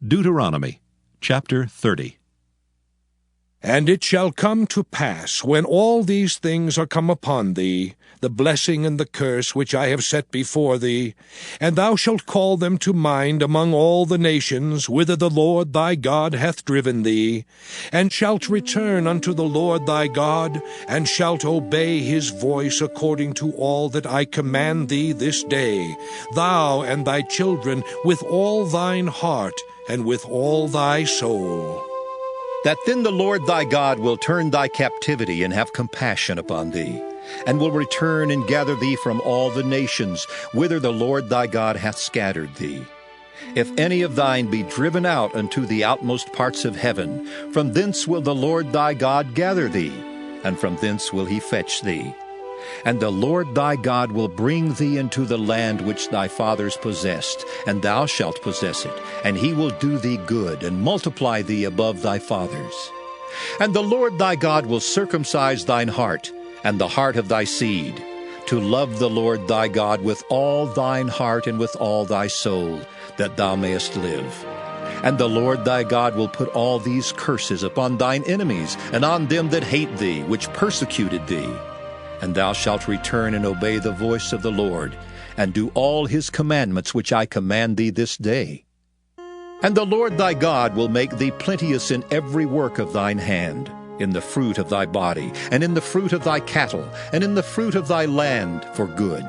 Deuteronomy Chapter 30. And it shall come to pass, when all these things are come upon thee, the blessing and the curse which I have set before thee, and thou shalt call them to mind among all the nations whither the Lord thy God hath driven thee, and shalt return unto the Lord thy God, and shalt obey his voice according to all that I command thee this day, thou and thy children with all thine heart, and with all thy soul. That then the Lord thy God will turn thy captivity and have compassion upon thee, and will return and gather thee from all the nations whither the Lord thy God hath scattered thee. If any of thine be driven out unto the outmost parts of heaven, from thence will the Lord thy God gather thee, and from thence will he fetch thee. And the Lord thy God will bring thee into the land which thy fathers possessed, and thou shalt possess it, and he will do thee good, and multiply thee above thy fathers. And the Lord thy God will circumcise thine heart, and the heart of thy seed, to love the Lord thy God with all thine heart and with all thy soul, that thou mayest live. And the Lord thy God will put all these curses upon thine enemies, and on them that hate thee, which persecuted thee. And thou shalt return and obey the voice of the Lord, and do all his commandments which I command thee this day. And the Lord thy God will make thee plenteous in every work of thine hand, in the fruit of thy body, and in the fruit of thy cattle, and in the fruit of thy land for good.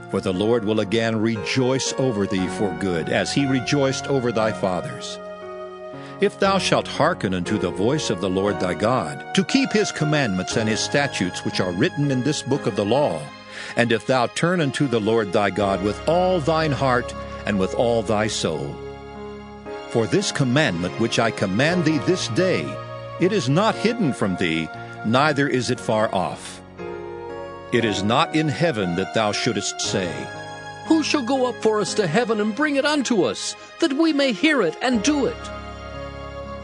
For the Lord will again rejoice over thee for good, as he rejoiced over thy fathers. If thou shalt hearken unto the voice of the Lord thy God, to keep his commandments and his statutes which are written in this book of the law, and if thou turn unto the Lord thy God with all thine heart and with all thy soul. For this commandment which I command thee this day, it is not hidden from thee, neither is it far off. It is not in heaven that thou shouldest say, Who shall go up for us to heaven and bring it unto us, that we may hear it and do it?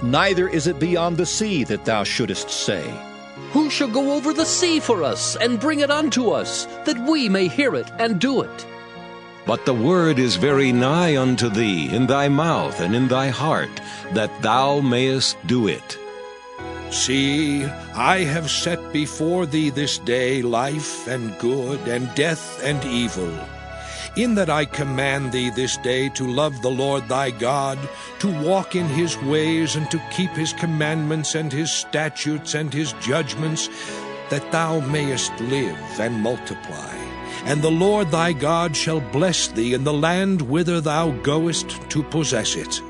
Neither is it beyond the sea that thou shouldest say, Who shall go over the sea for us and bring it unto us, that we may hear it and do it? But the word is very nigh unto thee, in thy mouth and in thy heart, that thou mayest do it. See, I have set before thee this day life and good, and death and evil, in that I command thee this day to love the Lord thy God, to walk in his ways, and to keep his commandments and his statutes and his judgments, that thou mayest live and multiply. And the Lord thy God shall bless thee in the land whither thou goest to possess it.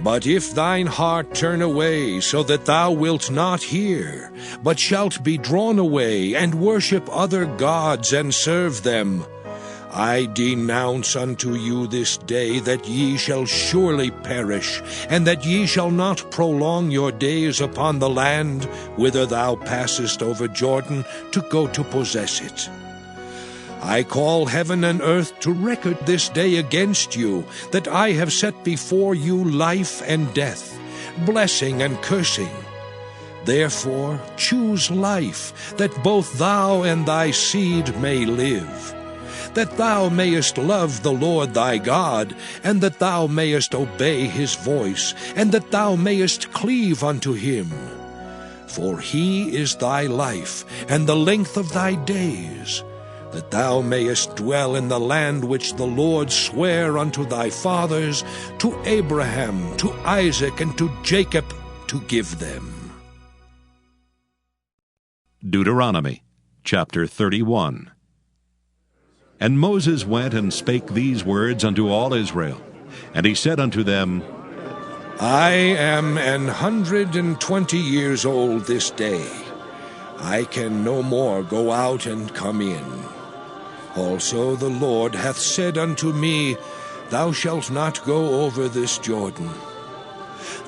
But if thine heart turn away, so that thou wilt not hear, but shalt be drawn away, and worship other gods, and serve them, I denounce unto you this day that ye shall surely perish, and that ye shall not prolong your days upon the land whither thou passest over Jordan to go to possess it. I call heaven and earth to record this day against you, that I have set before you life and death, blessing and cursing. Therefore choose life, that both thou and thy seed may live, that thou mayest love the Lord thy God, and that thou mayest obey his voice, and that thou mayest cleave unto him. For he is thy life, and the length of thy days, that thou mayest dwell in the land which the Lord sware unto thy fathers, to Abraham, to Isaac, and to Jacob, to give them. Deuteronomy Chapter 31. And Moses went and spake these words unto all Israel. And he said unto them, I am 120 years old this day. I can no more go out and come in. Also the Lord hath said unto me, Thou shalt not go over this Jordan.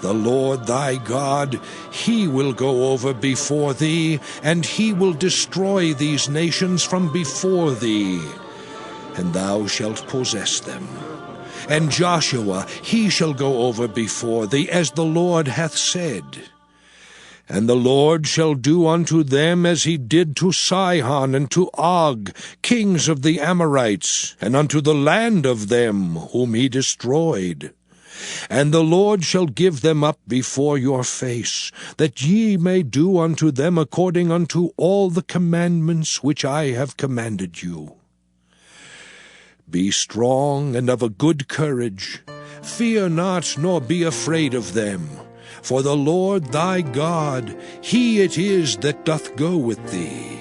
The Lord thy God, he will go over before thee, and he will destroy these nations from before thee, and thou shalt possess them. And Joshua, he shall go over before thee, as the Lord hath said. And the Lord shall do unto them as he did to Sihon and to Og, kings of the Amorites, and unto the land of them whom he destroyed. And the Lord shall give them up before your face, that ye may do unto them according unto all the commandments which I have commanded you. Be strong and of a good courage. Fear not, nor be afraid of them. For the Lord thy God, he it is that doth go with thee.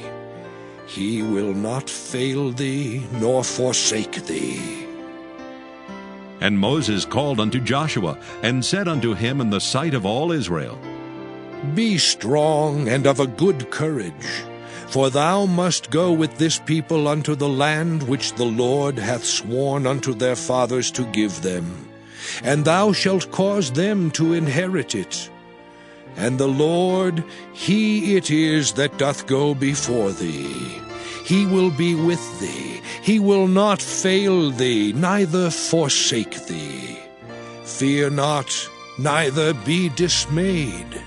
He will not fail thee, nor forsake thee. And Moses called unto Joshua, and said unto him in the sight of all Israel, Be strong and of a good courage, for thou must go with this people unto the land which the Lord hath sworn unto their fathers to give them, and thou shalt cause them to inherit it. And the Lord, he it is that doth go before thee. He will be with thee. He will not fail thee, neither forsake thee. Fear not, neither be dismayed.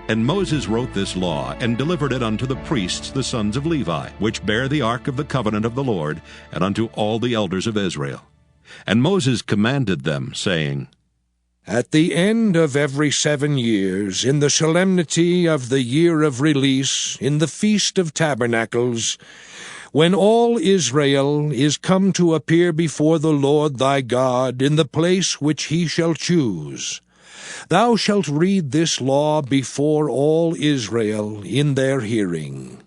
And Moses wrote this law, and delivered it unto the priests the sons of Levi, which bear the ark of the covenant of the Lord, and unto all the elders of Israel. And Moses commanded them, saying, At the end of every 7 years, in the solemnity of the year of release, in the Feast of Tabernacles, when all Israel is come to appear before the Lord thy God in the place which he shall choose, thou shalt read this law before all Israel in their hearing.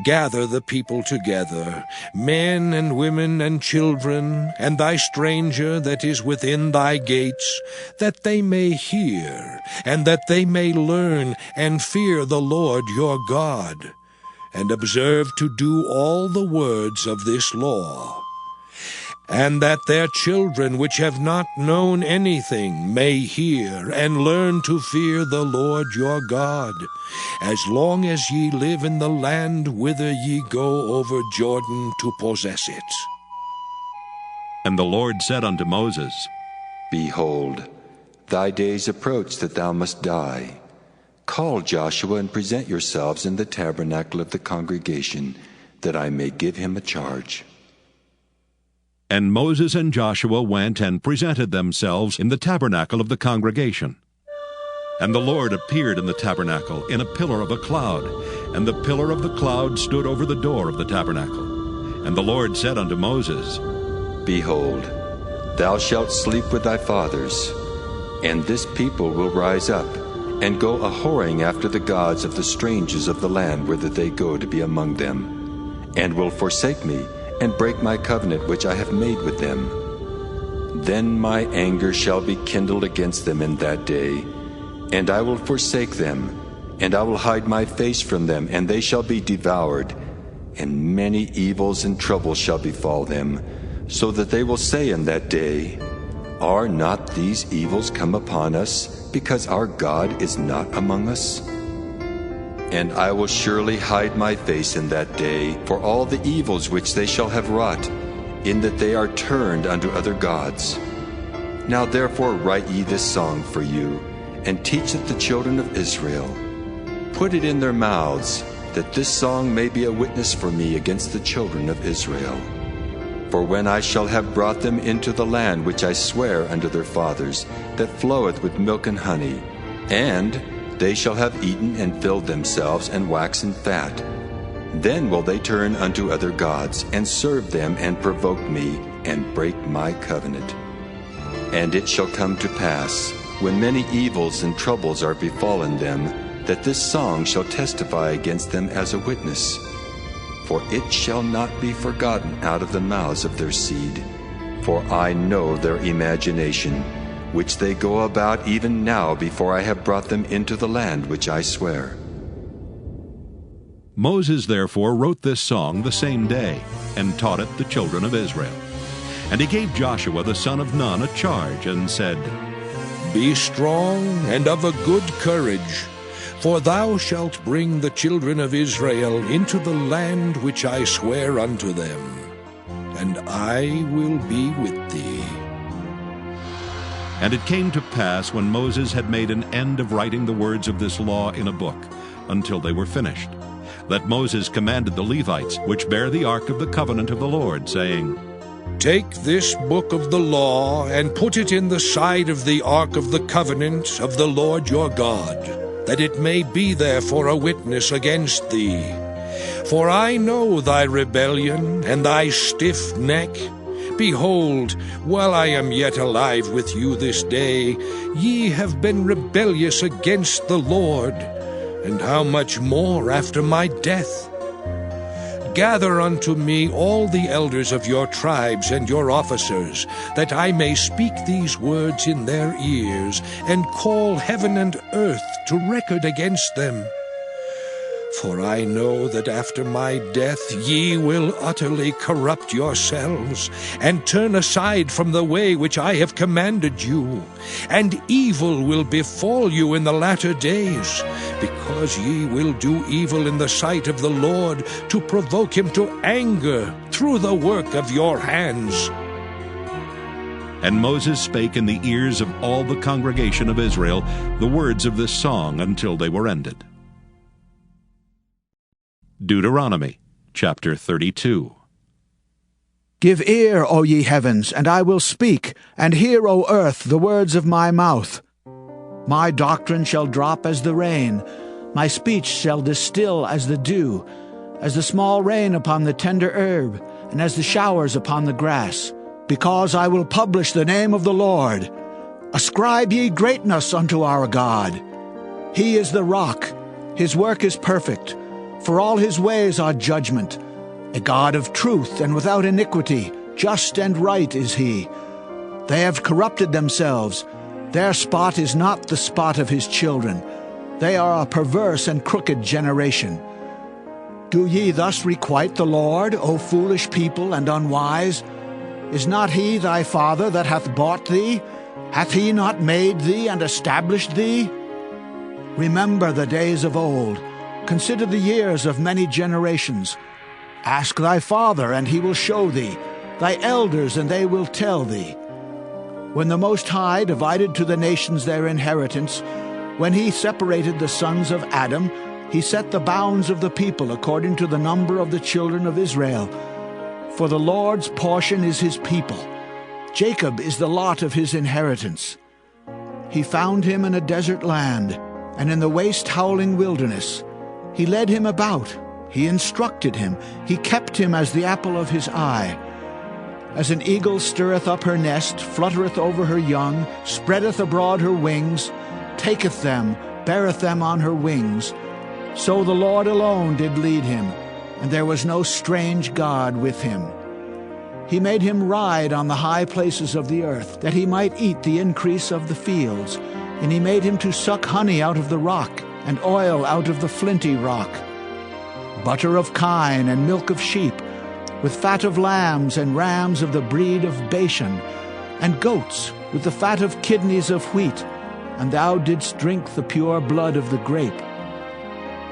Gather the people together, men and women and children, and thy stranger that is within thy gates, that they may hear, and that they may learn, and fear the Lord your God, and observe to do all the words of this law. And that their children which have not known anything may hear and learn to fear the Lord your God, as long as ye live in the land whither ye go over Jordan to possess it. And the Lord said unto Moses, Behold, thy days approach that thou must die. Call Joshua and present yourselves in the tabernacle of the congregation, that I may give him a charge. And Moses and Joshua went and presented themselves in the tabernacle of the congregation. And the Lord appeared in the tabernacle in a pillar of a cloud, and the pillar of the cloud stood over the door of the tabernacle. And the Lord said unto Moses, Behold, thou shalt sleep with thy fathers, and this people will rise up, and go a-whoring after the gods of the strangers of the land whither they go to be among them, and will forsake me, and break my covenant which I have made with them. Then my anger shall be kindled against them in that day, and I will forsake them, and I will hide my face from them, and they shall be devoured, and many evils and troubles shall befall them, so that they will say in that day, Are not these evils come upon us, because our God is not among us? And I will surely hide my face in that day for all the evils which they shall have wrought, in that they are turned unto other gods. Now therefore write ye this song for you, and teach it the children of Israel. Put it in their mouths, that this song may be a witness for me against the children of Israel. For when I shall have brought them into the land which I swear unto their fathers, that floweth with milk and honey, and they shall have eaten and filled themselves and waxen fat, then will they turn unto other gods, and serve them, and provoke me, and break my covenant. And it shall come to pass, when many evils and troubles are befallen them, that this song shall testify against them as a witness. For it shall not be forgotten out of the mouths of their seed. For I know their imagination, which they go about even now before I have brought them into the land which I swear. Moses therefore wrote this song the same day, and taught it the children of Israel. And he gave Joshua the son of Nun a charge, and said, Be strong and of a good courage, for thou shalt bring the children of Israel into the land which I swear unto them, and I will be with thee. And it came to pass, when Moses had made an end of writing the words of this law in a book, until they were finished, that Moses commanded the Levites, which bear the ark of the covenant of the Lord, saying, Take this book of the law and put it in the side of the ark of the covenant of the Lord your God, that it may be there for a witness against thee. For I know thy rebellion and thy stiff neck. Behold, while I am yet alive with you this day, ye have been rebellious against the Lord, and how much more after my death? Gather unto me all the elders of your tribes and your officers, that I may speak these words in their ears, and call heaven and earth to record against them. For I know that after my death ye will utterly corrupt yourselves, and turn aside from the way which I have commanded you, and evil will befall you in the latter days, because ye will do evil in the sight of the Lord, to provoke him to anger through the work of your hands. And Moses spake in the ears of all the congregation of Israel the words of this song until they were ended. Deuteronomy chapter 32. Give ear, O ye heavens, and I will speak, and hear, O earth, the words of my mouth. My doctrine shall drop as the rain, my speech shall distill as the dew, as the small rain upon the tender herb, and as the showers upon the grass. Because I will publish the name of the Lord. Ascribe ye greatness unto our God. He is the rock, his work is perfect, for all his ways are judgment. A God of truth and without iniquity, just and right is he. They have corrupted themselves. Their spot is not the spot of his children. They are a perverse and crooked generation. Do ye thus requite the Lord, O foolish people and unwise? Is not he thy father that hath bought thee? Hath he not made thee and established thee? Remember the days of old. Consider the years of many generations. Ask thy father, and he will show thee, thy elders, and they will tell thee. When the Most High divided to the nations their inheritance, when he separated the sons of Adam, he set the bounds of the people according to the number of the children of Israel. For the Lord's portion is his people. Jacob is the lot of his inheritance. He found him in a desert land, and in the waste howling wilderness. He led him about, he instructed him, he kept him as the apple of his eye. As an eagle stirreth up her nest, fluttereth over her young, spreadeth abroad her wings, taketh them, beareth them on her wings, so the Lord alone did lead him, and there was no strange God with him. He made him ride on the high places of the earth, that he might eat the increase of the fields, and he made him to suck honey out of the rock, and oil out of the flinty rock, butter of kine and milk of sheep, with fat of lambs and rams of the breed of Bashan, and goats with the fat of kidneys of wheat, and thou didst drink the pure blood of the grape.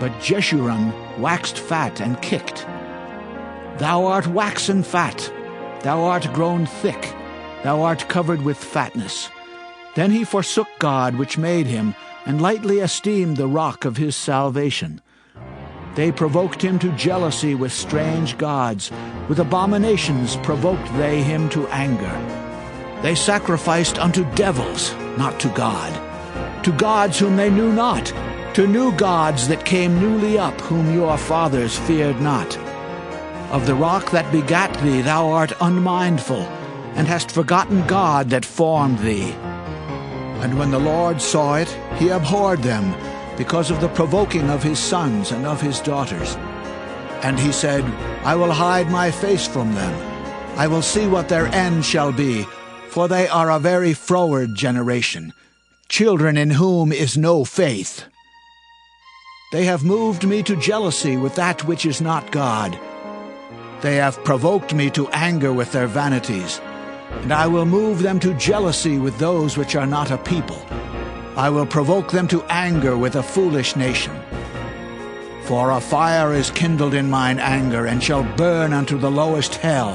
But Jeshurun waxed fat and kicked. Thou art waxen fat, thou art grown thick, thou art covered with fatness. Then he forsook God which made him, and lightly esteemed the rock of his salvation. They provoked him to jealousy with strange gods. With abominations provoked they him to anger. They sacrificed unto devils, not to God, to gods whom they knew not, to new gods that came newly up, whom your fathers feared not. Of the rock that begat thee thou art unmindful, and hast forgotten God that formed thee. And when the Lord saw it, he abhorred them, because of the provoking of his sons and of his daughters. And he said, I will hide my face from them. I will see what their end shall be, for they are a very froward generation, children in whom is no faith. They have moved me to jealousy with that which is not God. They have provoked me to anger with their vanities. And I will move them to jealousy with those which are not a people. I will provoke them to anger with a foolish nation. For a fire is kindled in mine anger, and shall burn unto the lowest hell,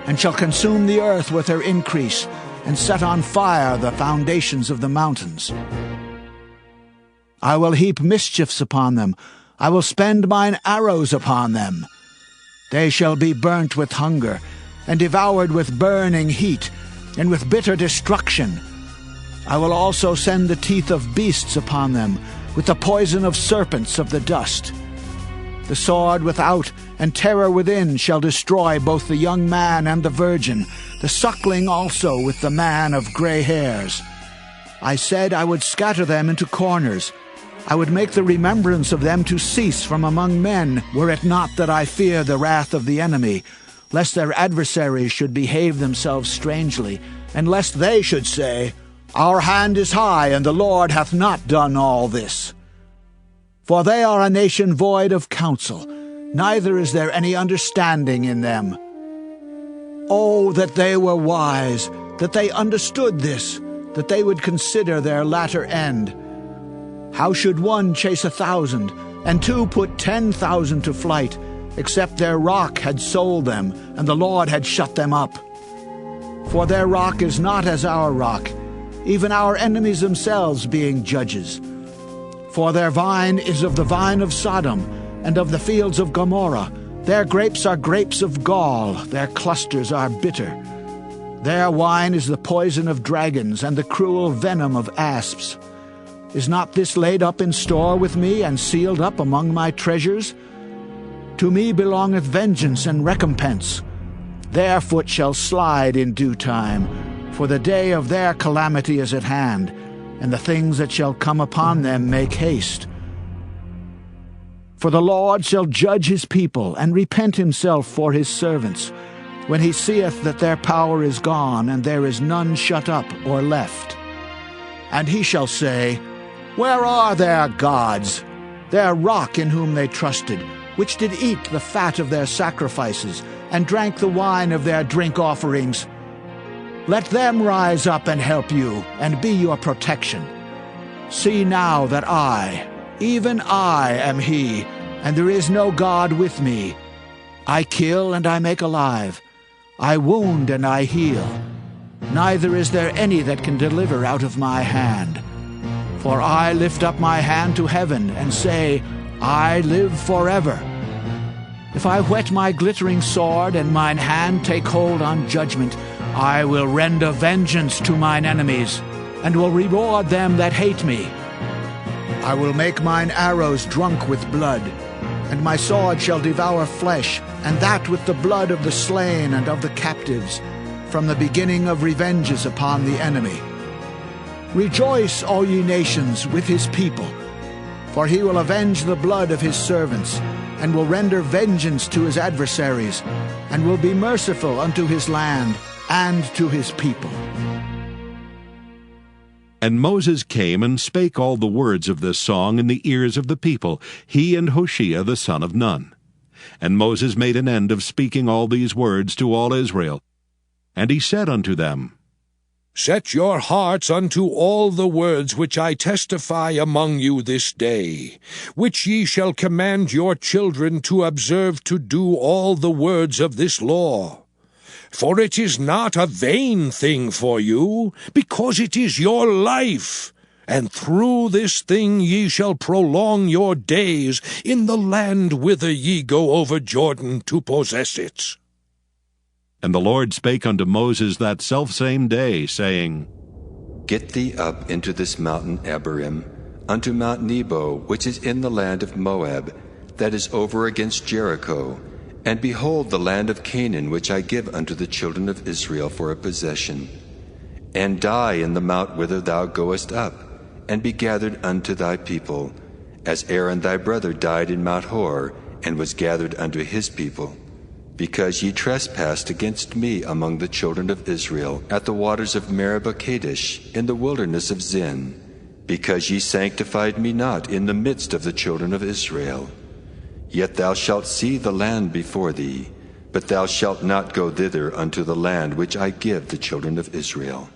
and shall consume the earth with her increase, and set on fire the foundations of the mountains. I will heap mischiefs upon them. I will spend mine arrows upon them. They shall be burnt with hunger, and devoured with burning heat, and with bitter destruction. I will also send the teeth of beasts upon them, with the poison of serpents of the dust. The sword without and terror within shall destroy both the young man and the virgin, the suckling also with the man of gray hairs. I said I would scatter them into corners. I would make the remembrance of them to cease from among men, were it not that I fear the wrath of the enemy, lest their adversaries should behave themselves strangely, and lest they should say, Our hand is high, and the Lord hath not done all this. For they are a nation void of counsel, neither is there any understanding in them. Oh, that they were wise, that they understood this, that they would consider their latter end. How should one chase 1,000, and two put 10,000 to flight, except their rock had sold them, and the Lord had shut them up? For their rock is not as our rock, even our enemies themselves being judges. For their vine is of the vine of Sodom, and of the fields of Gomorrah. Their grapes are grapes of gall, their clusters are bitter. Their wine is the poison of dragons, and the cruel venom of asps. Is not this laid up in store with me, and sealed up among my treasures? To me belongeth vengeance and recompense. Their foot shall slide in due time, for the day of their calamity is at hand, and the things that shall come upon them make haste. For the Lord shall judge his people, and repent himself for his servants, when he seeth that their power is gone, and there is none shut up or left. And he shall say, Where are their gods, their rock in whom they trusted, which did eat the fat of their sacrifices, and drank the wine of their drink offerings? Let them rise up and help you, and be your protection. See now that I, even I, am he, and there is no God with me. I kill and I make alive. I wound and I heal. Neither is there any that can deliver out of my hand. For I lift up my hand to heaven, and say, I live forever. If I whet my glittering sword, and mine hand take hold on judgment, I will render vengeance to mine enemies, and will reward them that hate me. I will make mine arrows drunk with blood, and my sword shall devour flesh, and that with the blood of the slain and of the captives, from the beginning of revenges upon the enemy. Rejoice, all ye nations, with his people, for he will avenge the blood of his servants, and will render vengeance to his adversaries, and will be merciful unto his land and to his people. And Moses came and spake all the words of this song in the ears of the people, he and Hoshea the son of Nun. And Moses made an end of speaking all these words to all Israel. And he said unto them, Set your hearts unto all the words which I testify among you this day, which ye shall command your children to observe to do all the words of this law. For it is not a vain thing for you, because it is your life. And through this thing ye shall prolong your days in the land whither ye go over Jordan to possess it. And the Lord spake unto Moses that selfsame day, saying, Get thee up into this mountain Abarim, unto Mount Nebo, which is in the land of Moab, that is over against Jericho, and behold the land of Canaan, which I give unto the children of Israel for a possession. And die in the mount whither thou goest up, and be gathered unto thy people, as Aaron thy brother died in Mount Hor, and was gathered unto his people. Because ye trespassed against me among the children of Israel, at the waters of Meribah Kadesh, in the wilderness of Zin, because ye sanctified me not in the midst of the children of Israel. Yet thou shalt see the land before thee, but thou shalt not go thither unto the land which I give the children of Israel.